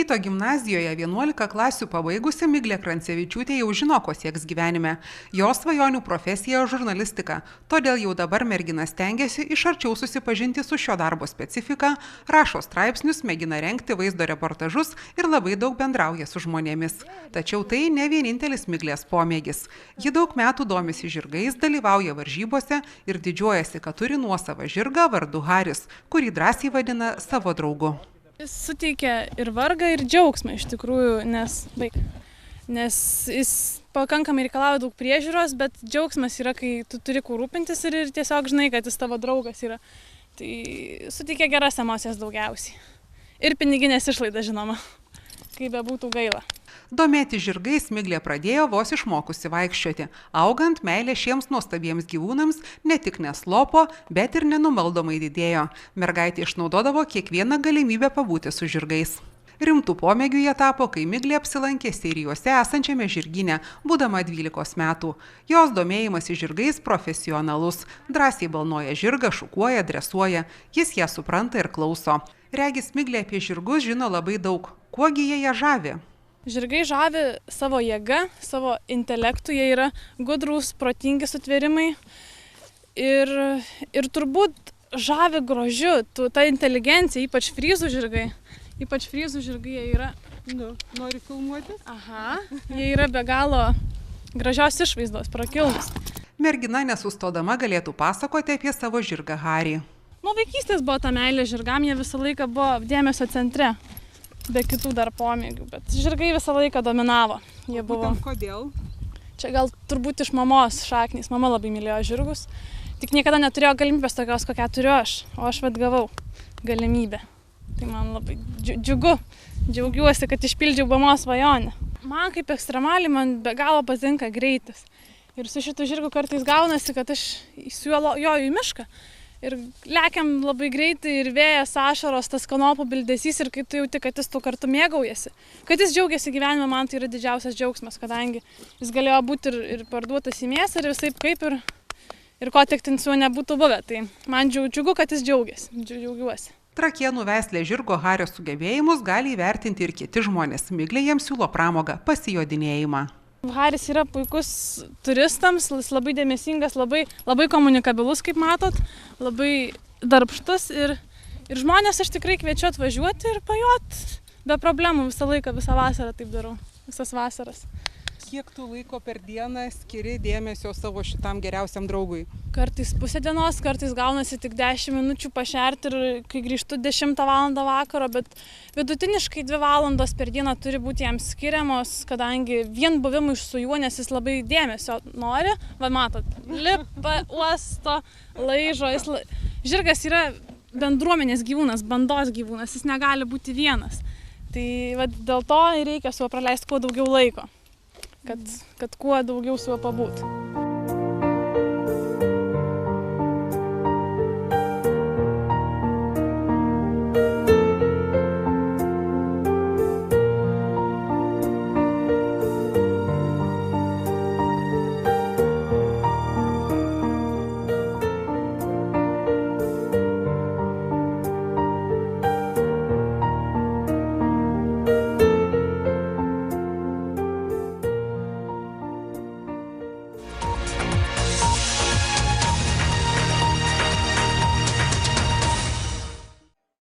Ryto gimnazijoje 11 klasių pabaigusi Miglė Krancevičiūtė jau žino, ko sieks gyvenime. Jos svajonių profesija – žurnalistika. Todėl jau dabar mergina stengiasi iš arčiau susipažinti su šio darbo specifika, rašo straipsnius, mėgina rengti vaizdo reportažus ir labai daug bendrauja su žmonėmis. Tačiau tai ne vienintelis Miglės pomėgis. Ji daug metų domisi žirgais, dalyvauja varžybose ir didžiuojasi, kad turi nuosavą žirgą vardu Haris, kurį drąsiai vadina savo draugu. Jis suteikia ir vargą, ir džiaugsmą iš tikrųjų, nes jis pakankamai reikalauja daug priežiūros, bet džiaugsmas yra, kai tu turi kur rūpintis ir tiesiog žinai, kad jis tavo draugas yra. Tai suteikia geras emocijas daugiausiai. Ir piniginės išlaidas, žinoma, kaip bebūtų gaila. Domėti žirgais Miglė pradėjo vos išmokusi vaikščioti. Augant, meilė šiems nuostabiems gyvūnams ne tik neslopo, bet ir nenumaldomai didėjo. Mergaitė išnaudodavo kiekvieną galimybę pabūti su žirgais. Rimtų pomėgių jie tapo, kai Miglė apsilankė Seirijose esančiame žirgyne, būdama 12 metų. Jos domėjimas žirgais profesionalus. Drąsiai balnoja žirgą, šukuoja, dresuoja. Jis ją supranta ir klauso. Regis Miglė apie žirgus žino labai daug. Kuogi jie ją žavi? Žirgai žavi savo jėga, savo intelektu, jie yra gudrūs, protingi sutvėrimai ir turbūt žavi grožiu, ta inteligencija, ypač fryzų žirgai. Jie yra... Nori filmuoti? Aha, jie yra be galo gražios išvaizdos, prakilnus. Mergina nesustodama galėtų pasakoti apie savo žirgą Harį. Nuo vaikystės buvo ta meilė žirgam, jie visą laiką buvo dėmesio centre. Be kitų dar pomėgių, bet žirgai visą laiką dominavo. Jie buvo. Kodėl? Čia gal turbūt iš mamos šaknys. Mama labai mylėjo žirgus. Tik niekada neturėjo galimybės tokios, kokią turiu aš. O aš gavau galimybę. Tai man labai džiugu. Džiaugiuosi, kad išpildžiau mamos svajonę. Man kaip ekstremaliai, man be galo patinka greitis. Ir su šitu žirgu kartais gaunasi, kad aš su juo joju į mišką. Ir lekiam labai greitai ir vėjas, ašaros, tas kanopų bildesys ir kai tu jauti, kad jis tu kartu mėgaujasi. Kad jis džiaugiasi gyvenime, man tai yra didžiausias džiaugsmas, kadangi jis galėjo būti ir parduotas į mėsą ir visaip kaip ir ko tik ten su juo nebūtų buvę. Tai man džiugu, kad jis džiaugiuosi. Trakėnų veislės žirgo Hario sugebėjimus gali įvertinti ir kiti žmonės. Miglė jiems siūlo pramogą – pasijodinėjimą. Haris yra puikus turistams, jis labai dėmesingas, labai komunikabilus, kaip matot, labai darbštus ir žmonės aš tikrai kviečiu atvažiuoti ir pajot be problemų visą laiką, visą vasarą taip darau, visas vasaras. Kiek tu laiko per dieną skiri dėmesio savo šitam geriausiam draugui? Kartais pusę dienos, kartais gaunasi tik 10 minučių pašerti ir kai grįžtu 10 valandą vakaro, bet vidutiniškai 2 valandos per dieną turi būti jam skiriamos, kadangi vien buvimui su juo, nes jis labai dėmesio nori. Va matot, lipa, uosto, laižo. Žirgas yra bendruomenės gyvūnas, bandos gyvūnas, jis negali būti vienas. Tai va, dėl to reikia su juo praleisti kuo daugiau laiko. Kad kuo daugiau su juo pabūti.